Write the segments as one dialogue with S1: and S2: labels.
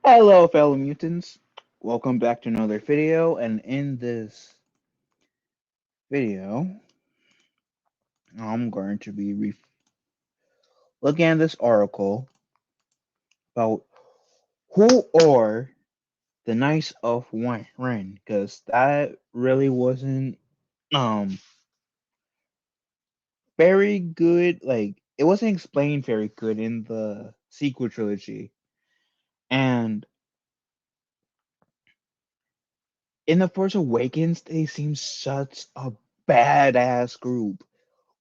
S1: Hello, fellow mutants. Welcome back to another video. And in this video, I'm going to be looking at this article about who are the Knights of Ren, because that really wasn't um very good. Like it wasn't explained very good in the sequel trilogy, and in the Force Awakens, they seem such a badass group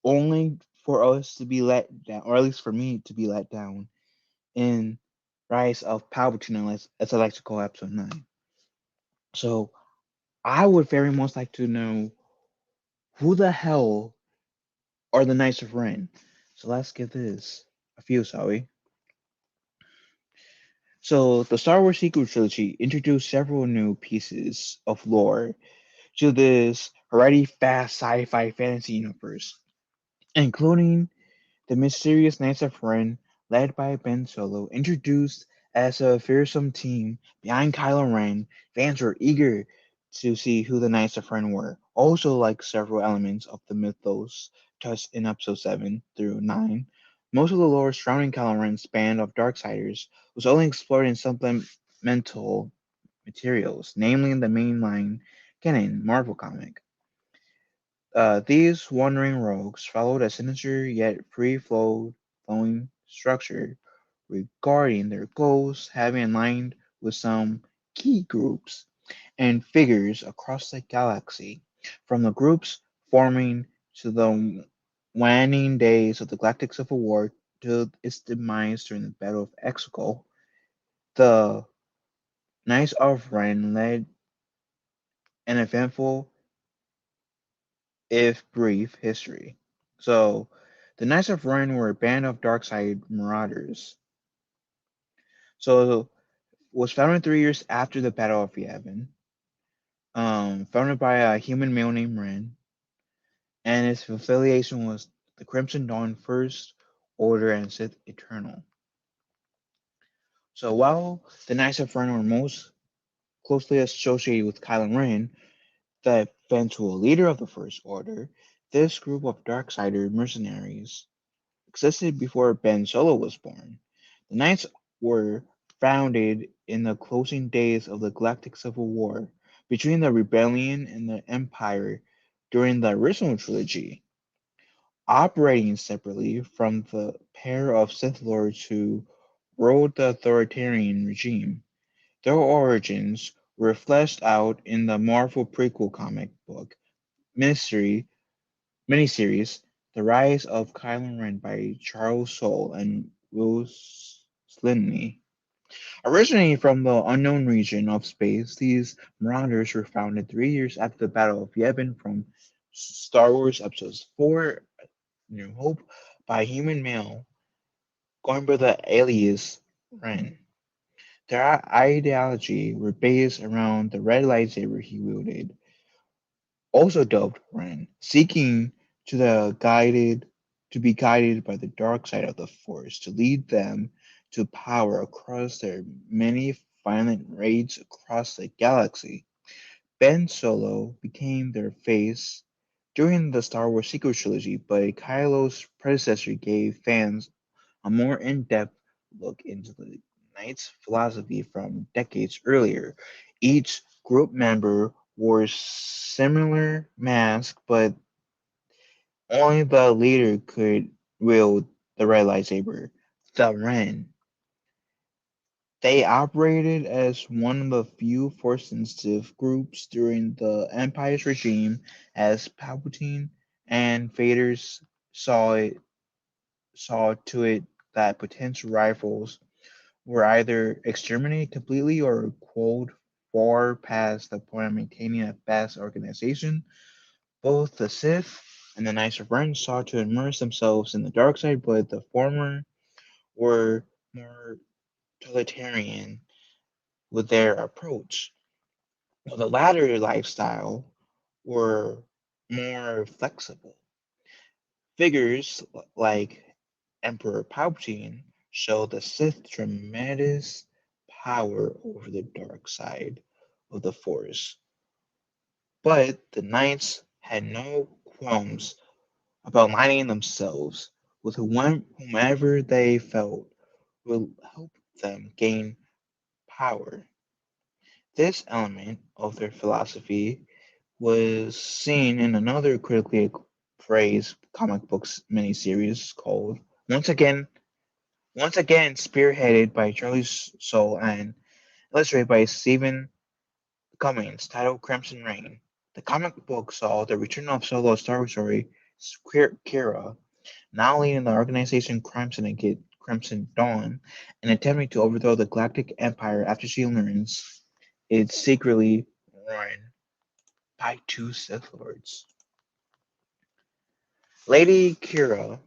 S1: only for us to be let down, or at least for me to be let down in Rise of Palpatine, as I like to call Episode 9. So I would very much like to know who the hell are the Knights of Ren. So let's give this a few, shall we? So the Star Wars sequel trilogy introduced several new pieces of lore to this already fast sci-fi fantasy universe, including the mysterious Knights of Ren, led by Ben Solo, introduced as a fearsome team behind Kylo Ren. Fans were eager to see who the Knights of Ren were. Also, like several elements of the mythos touched in Episode 7 through 9, most of the lore surrounding Kylo Ren's band of Darksiders was only explored in supplemental materials, namely in the mainline canon Marvel comic. These wandering rogues followed a sinister yet free-flowing structure regarding their goals, having aligned with some key groups and figures across the galaxy. From the groups forming to the waning days of the Galactic Civil War to its demise during the Battle of Exegol, the Knights of Ren led an eventful, if brief, history. So, the Knights of Ren were a band of darkside marauders. So, was founded 3 years after the Battle of Yavin, founded by a human male named Ren, and its affiliation was the Crimson Dawn First Order and Sith Eternal. So, while the Knights of Ren were most closely associated with Kylo Ren, the eventual leader of the First Order, this group of Darksider mercenaries existed before Ben Solo was born. The Knights were founded in the closing days of the Galactic Civil War between the Rebellion and the Empire during the original trilogy, operating separately from the pair of Sith Lords who ruled the authoritarian regime. Their origins were fleshed out in the Marvel prequel comic book miniseries "The Rise of Kylo Ren" by Charles Soule and Will Sliney. Originating from the unknown region of space, these marauders were founded 3 years after the Battle of Yavin from Star Wars Episodes 4 New Hope by a human male going by the alias Ren. Their ideology were based around the red lightsaber he wielded, also dubbed Ren, seeking to be guided by the dark side of the Force to lead them to power across their many violent raids across the galaxy. Ben Solo became their face during the Star Wars sequel trilogy, but Kylo's predecessor gave fans a more in-depth look into the Knight's philosophy from decades earlier. Each group member wore similar masks, but only the leader could wield the red lightsaber, the Ren. They operated as one of the few Force-sensitive groups during the Empire's regime, as Palpatine and Vader saw to it that potential rivals were either exterminated completely or culled far past the point of maintaining a vast organization. Both the Sith and the Knights of Ren sought to immerse themselves in the dark side, but the former were more totalitarian with their approach, while the latter lifestyle were more flexible. Figures like Emperor Palpatine show the Sith tremendous power over the dark side of the Force. But the Knights had no qualms about aligning themselves with whomever they felt will help them gain power. This element of their philosophy was seen in another critically praised comic books miniseries called Once Again spearheaded by Charlie Soule and illustrated by Stephen Cummings, titled Crimson Reign. The comic book saw the return of solo Star Wars story Kira, now leading the organization crime syndicate Crimson Dawn, and attempting to overthrow the Galactic Empire after she learns it's secretly run by two Sith Lords. Lady Kira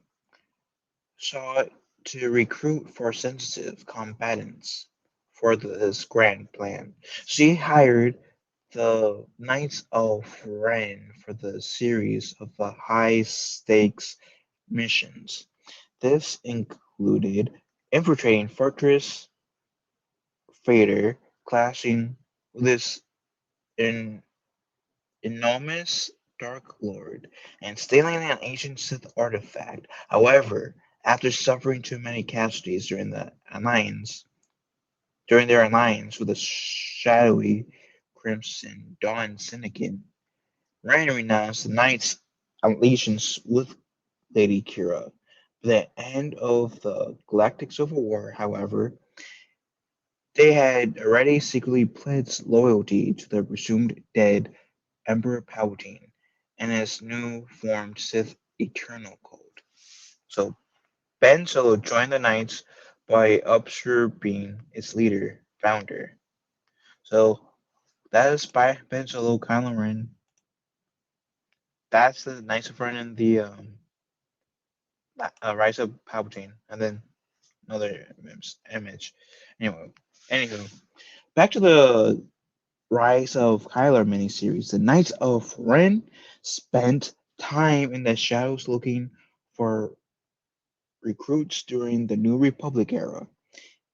S1: sought to recruit force sensitive combatants for this grand plan. She hired the Knights of Ren for the series of the high stakes missions. This included infiltrating Fortress Vader, clashing with this en- enormous Dark Lord, and stealing an ancient Sith artifact. However, after suffering too many casualties during their alliance with the shadowy Crimson Dawn Syndicate, Ren renounced the Knights' allegiance with Lady Kira. By the end of the Galactic Civil War, however, they had already secretly pledged loyalty to the presumed dead Emperor Palpatine and his new formed Sith Eternal Code. So Ben Solo joined the Knights by usurping its founder. So that is by Ben Solo, Kylo Ren. That's the Knights of Ren and the Rise of Palpatine, and then another image. Anyway, anywho, back to the Rise of Kylo miniseries. The Knights of Ren spent time in the shadows looking for recruits during the New Republic era.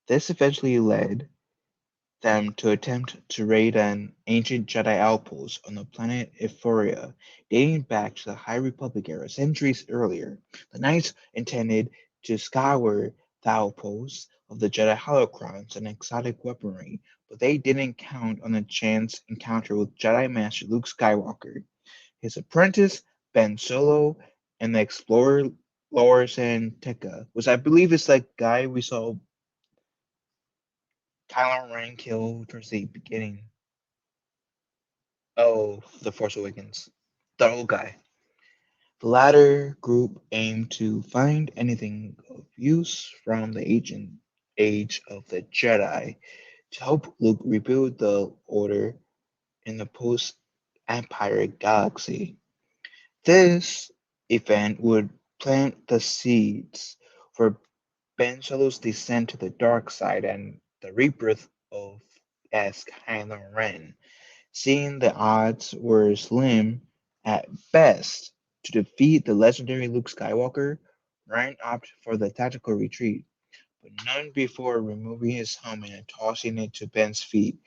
S1: This eventually led them to attempt to raid an ancient Jedi outpost on the planet Euphoria, dating back to the High Republic era centuries earlier. The Knights intended to scour the outpost of the Jedi holocrons and exotic weaponry, but they didn't count on a chance encounter with Jedi Master Luke Skywalker, his apprentice Ben Solo, and the explorer Loris and Tekka, which I believe is that guy we saw Kylo Ren kill towards the beginning. Oh, The Force Awakens. The old guy. The latter group aimed to find anything of use from the ancient age of the Jedi to help Luke rebuild the Order in the post-Empire galaxy. This event would plant the seeds for Ben Solo's descent to the dark side and the rebirth of as Kylo Ren. Seeing the odds were slim at best to defeat the legendary Luke Skywalker, Ryan opted for the tactical retreat, but none before removing his helmet and tossing it to Ben's feet,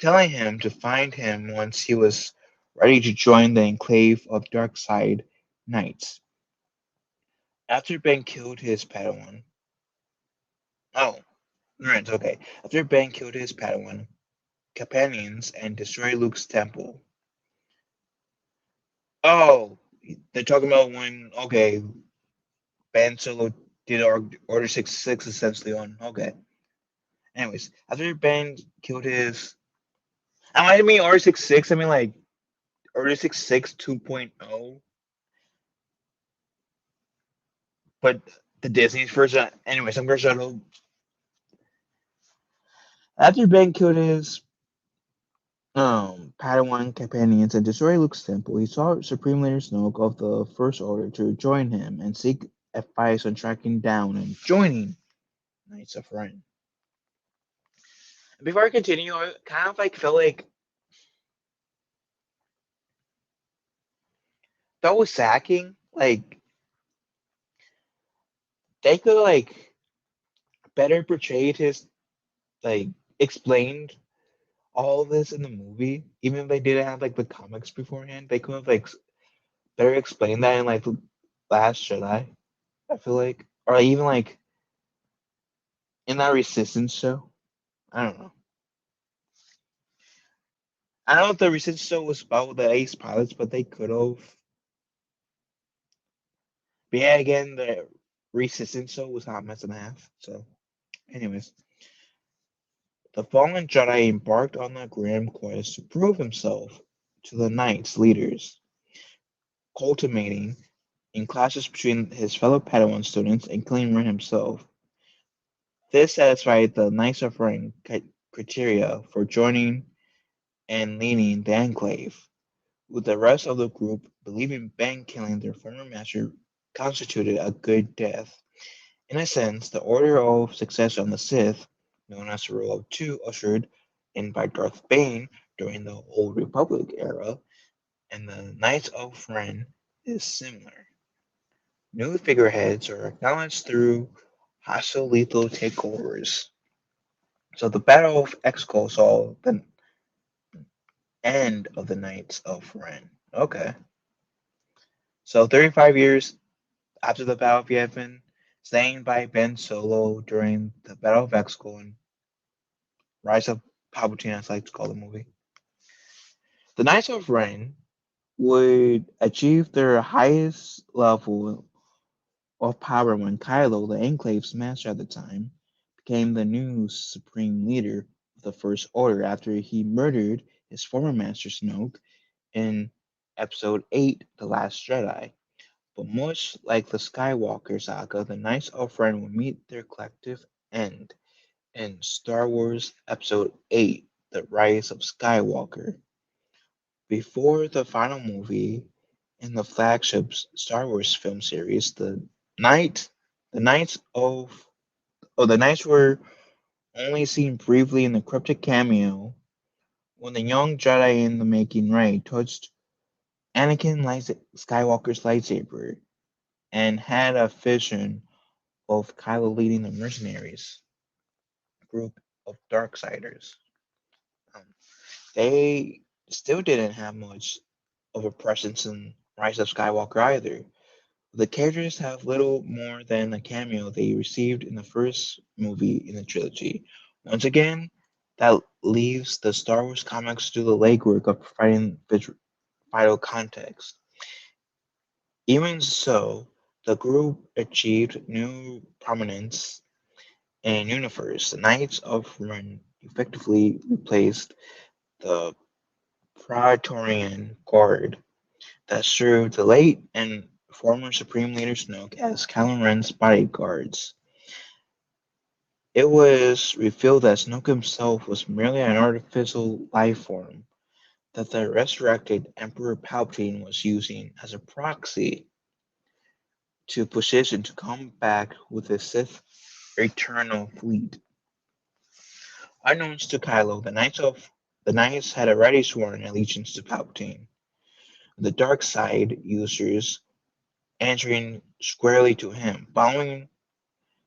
S1: telling him to find him once he was ready to join the enclave of dark side knights. After Ben killed his Padawan, oh, right, okay. After Ben killed his Padawan companions and destroyed Luke's temple, oh, they're talking about when Ben Solo did Order 66 essentially on. Okay. Anyways, after Ben killed his. I don't mean Order 66, I mean like Order 66 2.0, but the Disney's version. Anyways, I'm going to. After Ben killed his Padawan companions and destroyed Luke's temple, he sought Supreme Leader Snoke of the First Order to join him and seek advice on tracking down and joining Knights of Ren. Before I continue, I kind of like felt like that was sacking. Like they could like better portray his like explained all this in the movie, even if they didn't have like the comics beforehand, they could have like better explained that in like the Last Jedi. I feel like, or even like in that Resistance show. I don't know. I don't know if the Resistance show was about the ace pilots, but they could have. But yeah, again, the Resistance show was not meant in half. So, anyways, the fallen Jedi embarked on a grand quest to prove himself to the Knights leaders, culminating in clashes between his fellow Padawan students and Kylo Ren himself. This satisfied the Knights of Ren criteria for joining and leading the Enclave, with the rest of the group believing Ben killing their former master constituted a good death. In a sense, the order of succession on the Sith, known as the Rule of Two, ushered in by Darth Bane during the Old Republic era, and the Knights of Ren is similar. New figureheads are acknowledged through hostile lethal takeovers. So the Battle of Exegol saw the end of the Knights of Ren. Okay. So 35 years after the Battle of Yavin, slain by Ben Solo during the Battle of Exegol and Rise of Palpatine, as I like to call the movie. The Knights of Ren would achieve their highest level of power when Kylo, the Enclave's master at the time, became the new Supreme Leader of the First Order after he murdered his former master Snoke in Episode 8, The Last Jedi. But much like the Skywalker saga, the Knights of Ren will meet their collective end in Star Wars Episode 8, The Rise of Skywalker. Before the final movie in the flagship Star Wars film series, Knight, the Knights of the Knights were only seen briefly in the cryptic cameo when the young Jedi in the making Rey touched Anakin Skywalker's lightsaber and had a vision of Kylo leading the mercenaries group of Darksiders. Um, they still didn't have much of a presence in Rise of Skywalker either. The characters have little more than a cameo they received in the first movie in the trilogy. Once again, that leaves the Star Wars comics to do the legwork of providing vital context. Even so, the group achieved new prominence in universe. The Knights of Ren effectively replaced the Praetorian Guard that served the late and former Supreme Leader Snoke as Kylo Ren's bodyguards. It was revealed that Snoke himself was merely an artificial life form that the resurrected Emperor Palpatine was using as a proxy to position to come back with the Sith Eternal Fleet. Unknowns to Kylo, the Knights had already sworn allegiance to Palpatine, the dark side users answering squarely to him. Following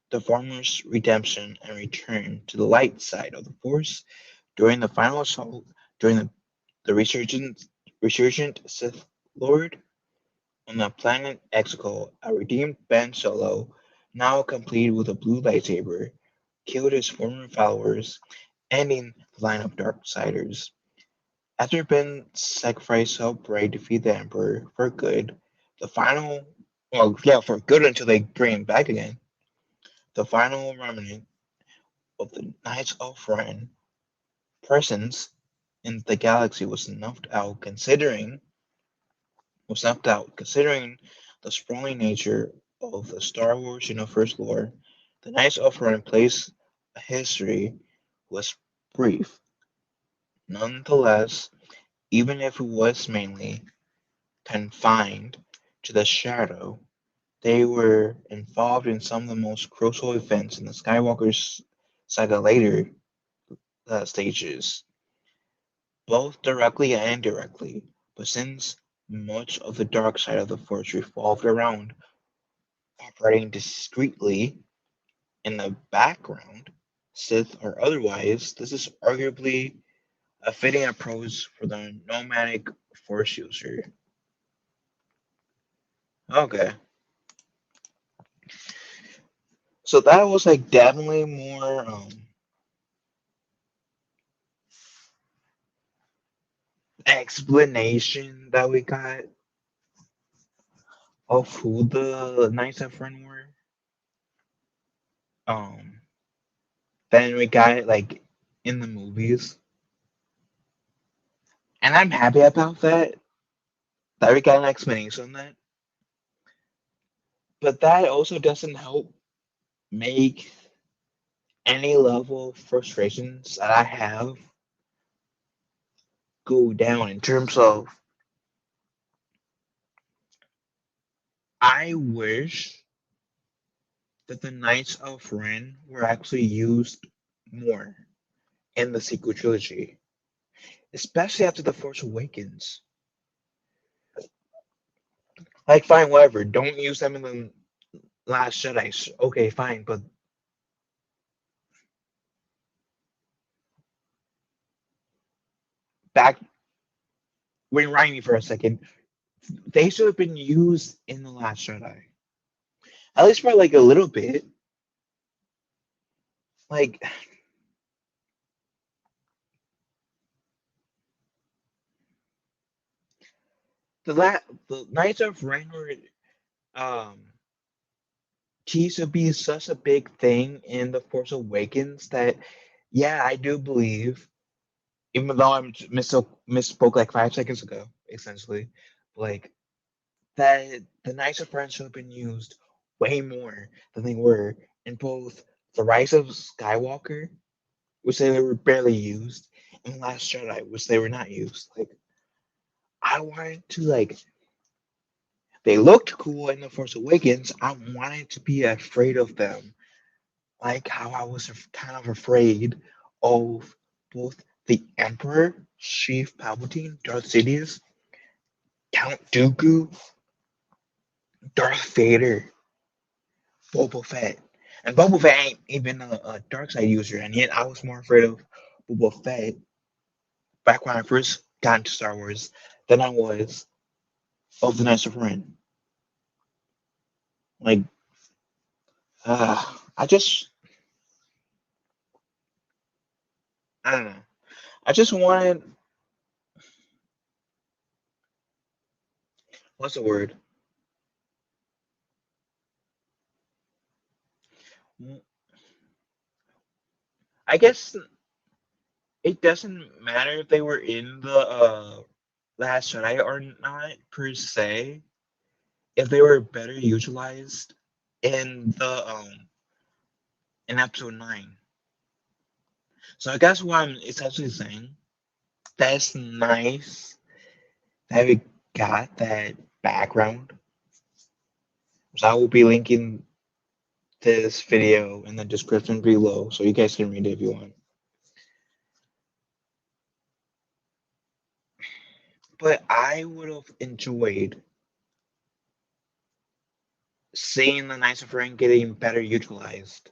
S1: the former's redemption and return to the light side of the Force during the final assault during the resurgent Sith Lord on the planet Exegol, a redeemed Ben Solo, now complete with a blue lightsaber, killed his former followers, ending the line of Darksiders. After Ben sacrificed helped Rey defeat the Emperor for good, the final for good until they bring him back again. The final remnant of the Knights of Ren presence in the galaxy was snuffed out considering the sprawling nature of the Star Wars universe lore. The Knights of Ren place a history was brief. Nonetheless, even if it was mainly confined to the shadow, they were involved in some of the most crucial events in the Skywalker's saga later stages, both directly and indirectly. But since much of the dark side of the Force revolved around operating discreetly in the background, Sith or otherwise, this is arguably a fitting approach for the nomadic force user. Okay, so that was like definitely more explanation that we got of who the Knights of Ren were. Um, then we got it like in the movies, and I'm happy about that. That we got an explanation on that, but that also doesn't help make any level of frustrations that I have go down in terms of I wish that the Knights of Ren were actually used more in the sequel trilogy, especially after The Force Awakens. Like, fine, whatever. Don't use them in the Last Jedi. Okay, fine, but back, rewind me for a second. They should have been used in the Last Jedi, at least for like a little bit. Like the Knights of Ren were um teased to be such a big thing in The Force Awakens that yeah, I do believe, even though misspoke like 5 seconds ago, essentially, like that the Knights of Ren should have been used way more than they were in both The Rise of Skywalker, which they were barely used, and Last Jedi, which they were not used. Like I wanted to like they looked cool in The Force Awakens. I wanted to be afraid of them, like how I was kind of afraid of both the Emperor, Chief Palpatine, Darth Sidious, Count Dooku, Darth Vader, Boba Fett. And Boba Fett ain't even a dark side user, and yet I was more afraid of Boba Fett back when I first got into Star Wars than I was of the Knights of Ren. Like, I just, I don't know. I just wanted, what's the word? I guess it doesn't matter if they were in the Last Jedi or not per se. If they were better utilized in the in episode 9. So I guess what I'm essentially saying, that's nice that we got that background. So I will be linking this video in the description below so you guys can read it if you want. But I would have enjoyed seeing the Knights of Ren getting better utilized.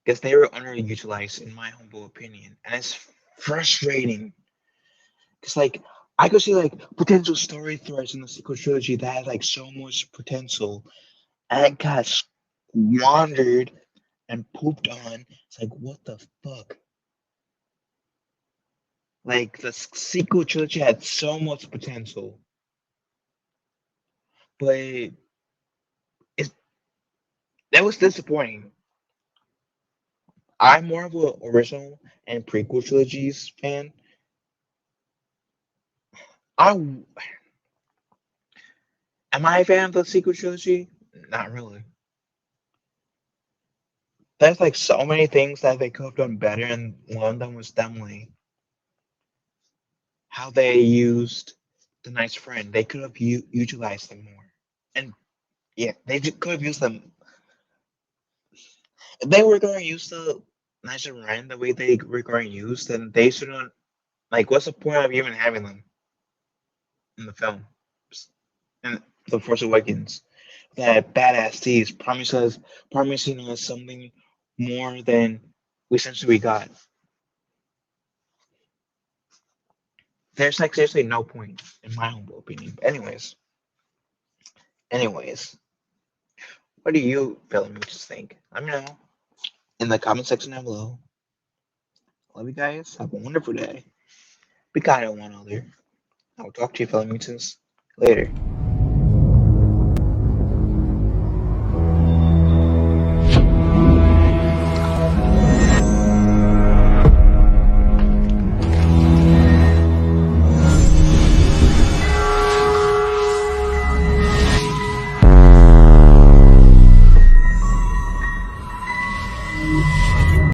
S1: Because they were underutilized in my humble opinion. And it's frustrating. Because like I could see like potential story threads in the sequel trilogy that had like so much potential and it got squandered and pooped on. It's like what the fuck? Like the sequel trilogy had so much potential. But that was disappointing. I'm more of an original and prequel trilogies fan. I am I a fan of the sequel trilogy? Not really. There's like so many things that they could have done better, and one of them was definitely how they used the Knight's friend. They could have utilized them more, and yeah, they could have used them. If they were going to use the Knights of Ren the way they were going to use, then they shouldn't. Like, what's the point of even having them in the film? In The Force Awakens, that badass tease promising us something more than we got. There's like seriously no point, in my humble opinion. But anyways, what do you fellow Mutants think? Let me know in the comment section down below. Love you guys. Have a wonderful day. Be kind to one another. I will talk to you fellow Mutants later.